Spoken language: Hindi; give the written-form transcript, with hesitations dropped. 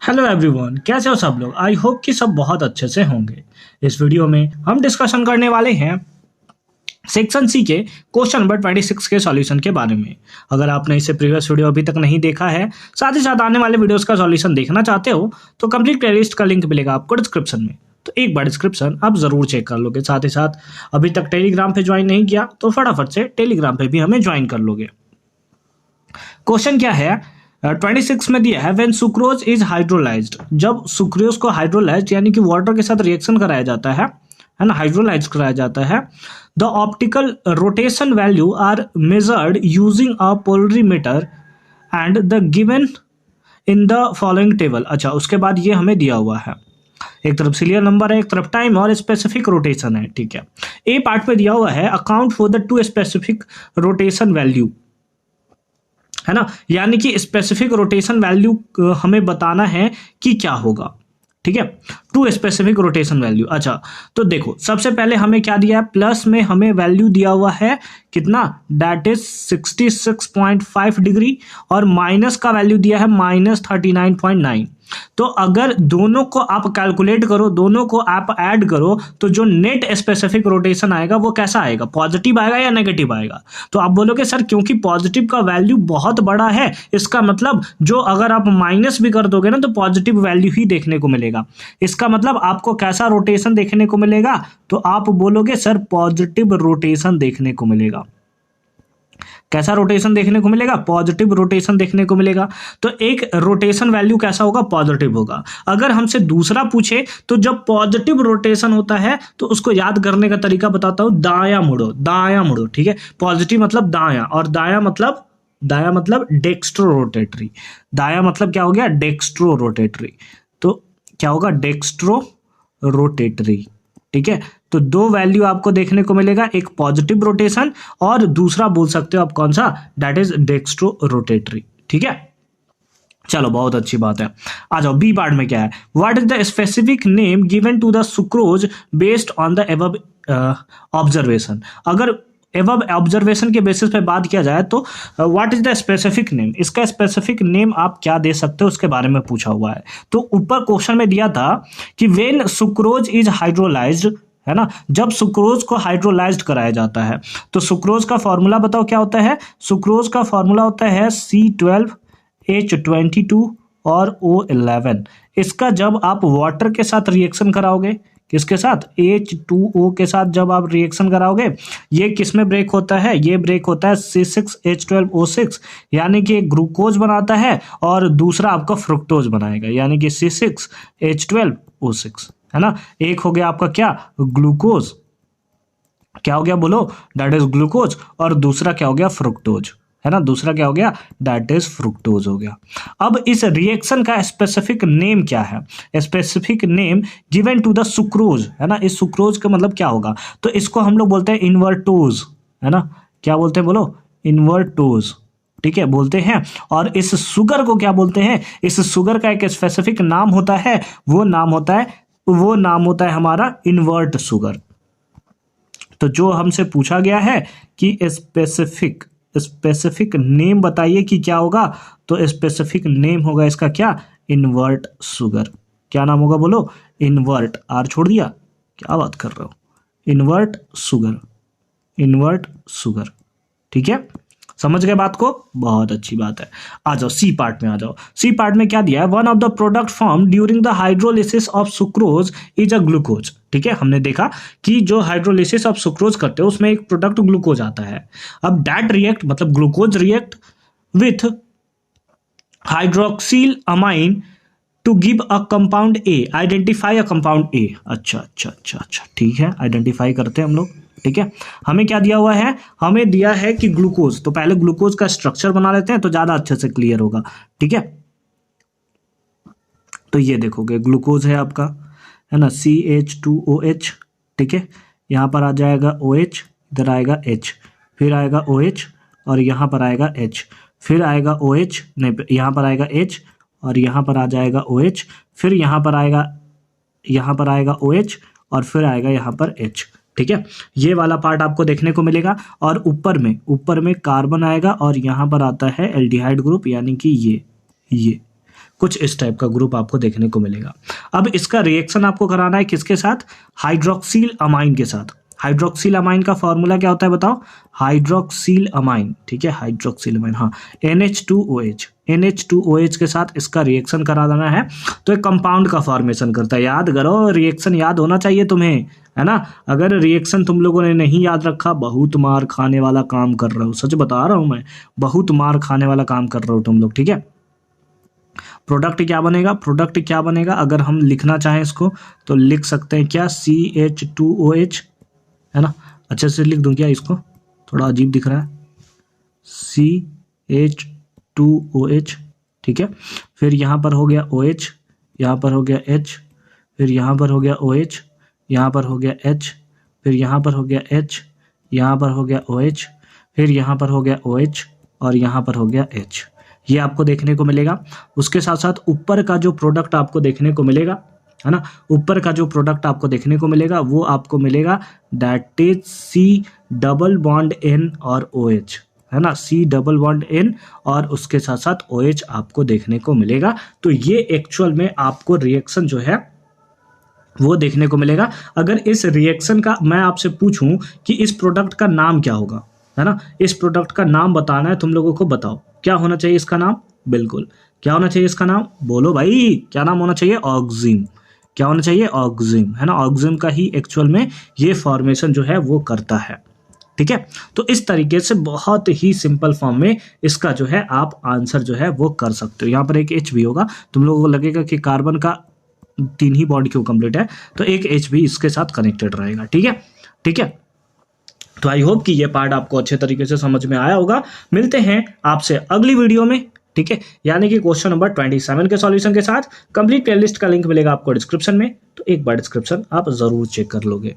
हेलो एवरीवन, कैसे हो सब लोग। आई होप कि सब बहुत अच्छे से होंगे। इस वीडियो में हम डिस्कशन करने वाले हैं सेक्शन सी के क्वेश्चन नंबर 26 के सॉल्यूशन के बारे में। अगर आपने इसे प्रीवियस वीडियो अभी तक नहीं देखा है, साथ ही साथ आने वाले वीडियोस का सॉल्यूशन देखना चाहते हो, तो कंप्लीट प्लेलिस्ट का लिंक मिलेगा आपको डिस्क्रिप्शन में। तो एक बार डिस्क्रिप्शन आप जरूर चेक कर लोगे। साथ ही साथ अभी तक टेलीग्राम पे ज्वाइन नहीं किया तो फटाफट से टेलीग्राम पे भी हमें ज्वाइन कर लोगे। क्वेश्चन क्या है, 26 में दिया है व्हेन सुक्रोज इज हाइड्रोलाइज्ड। जब सुक्रोज को हाइड्रोलाइज्ड यानी कि वाटर के साथ रिएक्शन कराया जाता है ना, हाइड्रोलाइज कराया जाता है। The optical rotation value are measured using a polarimeter and the given in the following table. अच्छा, उसके बाद ये हमें दिया हुआ है, एक तरफ सीरियल नंबर है, एक तरफ टाइम और स्पेसिफिक रोटेशन है। ठीक है, ए पार्ट में दिया हुआ है account for the two specific rotation value, है ना, यानी कि स्पेसिफिक रोटेशन वैल्यू हमें बताना है कि क्या होगा। ठीक है, टू स्पेसिफिक रोटेशन वैल्यू। अच्छा, तो देखो सबसे पहले हमें क्या दिया है, प्लस में हमें वैल्यू दिया हुआ है कितना, दैट इज 66.5 डिग्री, और माइनस का वैल्यू दिया है -39.9। तो अगर दोनों को आप कैलकुलेट करो, दोनों को आप ऐड करो, तो जो नेट स्पेसिफिक रोटेशन आएगा वो कैसा आएगा, पॉजिटिव आएगा या नेगेटिव आएगा। तो आप बोलोगे सर क्योंकि पॉजिटिव का वैल्यू बहुत बड़ा है, इसका मतलब जो अगर आप माइनस भी कर दोगे ना तो पॉजिटिव वैल्यू ही देखने को मिलेगा। इसका मतलब आपको कैसा रोटेशन देखने को मिलेगा, तो आप बोलोगे सर पॉजिटिव रोटेशन देखने को मिलेगा। कैसा रोटेशन देखने को मिलेगा, पॉजिटिव रोटेशन देखने को मिलेगा। तो एक रोटेशन वैल्यू कैसा होगा, पॉजिटिव होगा। अगर हमसे दूसरा पूछे तो जब पॉजिटिव रोटेशन होता है तो उसको याद करने का तरीका बताता हूं, दाया मुड़ो, दाया मुड़ो। ठीक है, पॉजिटिव मतलब दाया, और दाया मतलब डेक्स्ट्रो रोटेटरी। दाया मतलब क्या हो गया, डेक्स्ट्रो रोटेटरी। तो क्या होगा, डेक्स्ट्रो रोटेटरी। ठीक है, तो दो वैल्यू आपको देखने को मिलेगा, एक पॉजिटिव रोटेशन और दूसरा बोल सकते हो आप कौन सा, दैट इज डेक्स्ट्रो रोटेटरी। ठीक है, चलो बहुत अच्छी बात है। आ जाओ बी पार्ट में क्या है, what is the specific name given to the sucrose based on the above observation. अगर एबव ऑब्जर्वेशन के बेसिस पे बात किया जाए तो what is the specific name, इसका स्पेसिफिक नेम आप क्या दे सकते हो उसके बारे में पूछा हुआ है। तो ऊपर क्वेश्चन में दिया था कि व्हेन सुक्रोज इज हाइड्रोलाइज्ड, है ना, जब सुक्रोज को हाइड्रोलाइज्ड कराया जाता है तो सुक्रोज का फॉर्मूला बताओ क्या होता है। सुक्रोज का फॉर्मूला होता है C12H22 और O11। इसका जब आप वाटर के साथ रिएक्शन कराओगे, किसके साथ, H2O के साथ जब आप रिएक्शन कराओगे, ये किस में ब्रेक होता है, ये ब्रेक होता है C6H12O6, यानी कि एक ग्लूकोज बनाता है और दूसरा आपका फ्रुक्टोज बनाएगा, यानी कि C6H12O6, है ना। एक हो गया आपका क्या, ग्लूकोज, क्या हो गया बोलो, दैट इज ग्लूकोज, और दूसरा क्या हो गया, फ्रुक्टोज, है ना, दूसरा क्या हो गया, दैट इज फ्रुक्टोज हो गया। अब इस रिएक्शन का स्पेसिफिक नेम क्या है, specific name given to the sucrose, है ना। इस सुक्रोज का मतलब क्या होगा, तो इसको हम लोग बोलते हैं इन्वर्टोज, है ना, क्या बोलते हैं बोलो, इन्वर्टोज। ठीक है, बोलते हैं। और इस शुगर को क्या बोलते हैं, इस शुगर का एक स्पेसिफिक नाम होता है, वो नाम होता है हमारा इन्वर्ट शुगर। तो जो हमसे पूछा गया है कि स्पेसिफिक नेम बताइए कि क्या होगा, तो स्पेसिफिक नेम होगा इसका क्या, इन्वर्ट शुगर। क्या नाम होगा बोलो, इन्वर्ट, आर छोड़ दिया, क्या बात कर रहे हो, इन्वर्ट शुगर, इन्वर्ट शुगर। ठीक है, समझ गए बात को, बहुत अच्छी बात है। आ जाओ सी पार्ट में, आ जाओ। सी पार्ट में क्या दिया है, one of the product form during the hydrolysis of sucrose is a glucose. ठीक है, हमने देखा कि जो हाइड्रोलिसिस ऑफ सुक्रोज करते हो उसमें एक प्रोडक्ट ग्लूकोज आता है। अब दैट रिएक्ट मतलब glucose react with hydroxyl amine to give a compound A, identify a compound A. अच्छा अच्छा अच्छा अच्छा, ठीक है, आइडेंटिफाई करते हैं हम लोग। ठीक है, हमें क्या दिया हुआ है, हमें दिया है कि ग्लूकोज, तो पहले ग्लूकोज का स्ट्रक्चर बना लेते हैं तो ज्यादा अच्छे से क्लियर होगा। ठीक है, तो ये देखोगे ग्लूकोज है आपका, है ना, CH2OH। ठीक है, यहाँ पर आ जाएगा OH, इधर आएगा H, फिर आएगा OH, और यहाँ पर आएगा H, फिर आएगा OH, नहीं यहाँ पर आएगा H, और यहाँ पर आ जाएगा OH, फिर यहाँ पर आएगा OH, और फिर आएगा यहाँ पर H। ठीक है, ये वाला पार्ट आपको देखने को मिलेगा। और ऊपर में कार्बन आएगा, और यहाँ पर आता है एल्डिहाइड ग्रुप, यानी कि ये कुछ इस टाइप का ग्रुप आपको देखने को मिलेगा। अब इसका रिएक्शन आपको कराना है किसके साथ? हाइड्रोक्सिल अमाइन के साथ। हाइड्रोक्सिल अमाइन का फॉर्मूला क्या होता है बताओ? हाइड्रोक्सिल अमाइन, ठीक है, हाइड्रोक्सिल अमाइन, हाँ, NH2OH। NH2OH के साथ इसका रिएक्शन करा देना है तो एक कंपाउंड का फॉर्मेशन करता है। याद करो, रिएक्शन याद होना चाहिए तुम्हें, है ना। अगर रिएक्शन तुम लोगों ने नहीं याद रखा, बहुत मार खाने वाला काम कर रहे हो, सच बता रहा हूं मैं, बहुत मार खाने वाला काम कर रहे हो तुम लोग, ठीक है। प्रोडक्ट क्या बनेगा? प्रोडक्ट क्या बनेगा अगर हम लिखना चाहें इसको तो लिख सकते हैं क्या? CH2OH, है ना। अच्छे से लिख दूं क्या इसको? थोड़ा अजीब दिख रहा है, CH2OH, ठीक है। फिर यहाँ पर हो गया OH, यहाँ पर हो गया H, फिर यहाँ पर हो गया OH, यहाँ पर हो गया H, फिर यहाँ पर हो गया H, यहाँ पर हो गया OH, फिर यहाँ पर हो गया OH और यहाँ पर हो गया H। ये आपको देखने को मिलेगा। उसके साथ साथ ऊपर का जो प्रोडक्ट आपको देखने को मिलेगा, है ना, ऊपर का जो प्रोडक्ट आपको देखने को मिलेगा वो आपको मिलेगा दैट इज C⋅N और OH, है ना, C⋅N और उसके साथ साथ OH आपको देखने को मिलेगा। तो ये एक्चुअल में आपको रिएक्शन जो है वो देखने को मिलेगा। अगर इस रिएक्शन का मैं आपसे पूछूं कि इस प्रोडक्ट का नाम क्या होगा, है ना, इस प्रोडक्ट का नाम बताना है तुम लोगों को, बताओ क्या होना चाहिए इसका नाम? बिल्कुल, क्या होना चाहिए इसका नाम? बोलो भाई, क्या नाम होना चाहिए? ऑक्जिम। क्या होना चाहिए? ऑक्जिम, है ना। ऑक्जिम का ही एक्चुअल में ये फॉर्मेशन जो है वो करता है, ठीक है। तो इस तरीके से बहुत ही सिंपल फॉर्म में इसका जो है आप आंसर जो है वो कर सकते हो। यहाँ पर एक H भी होगा, तुम लोगों को लगेगा कि कार्बन का 3 ही बॉन्ड क्यों कंप्लीट है, तो एक H भी इसके साथ कनेक्टेड रहेगा, ठीक है, ठीक है। तो आई होप कि ये पार्ट आपको अच्छे तरीके से समझ में आया होगा। मिलते हैं आपसे अगली वीडियो में, ठीक है, यानी कि क्वेश्चन नंबर 27 के सॉल्यूशन के साथ। कंप्लीट प्लेलिस्ट का लिंक मिलेगा आपको डिस्क्रिप्शन में, तो एक बार डिस्क्रिप्शन आप जरूर चेक कर लोगे।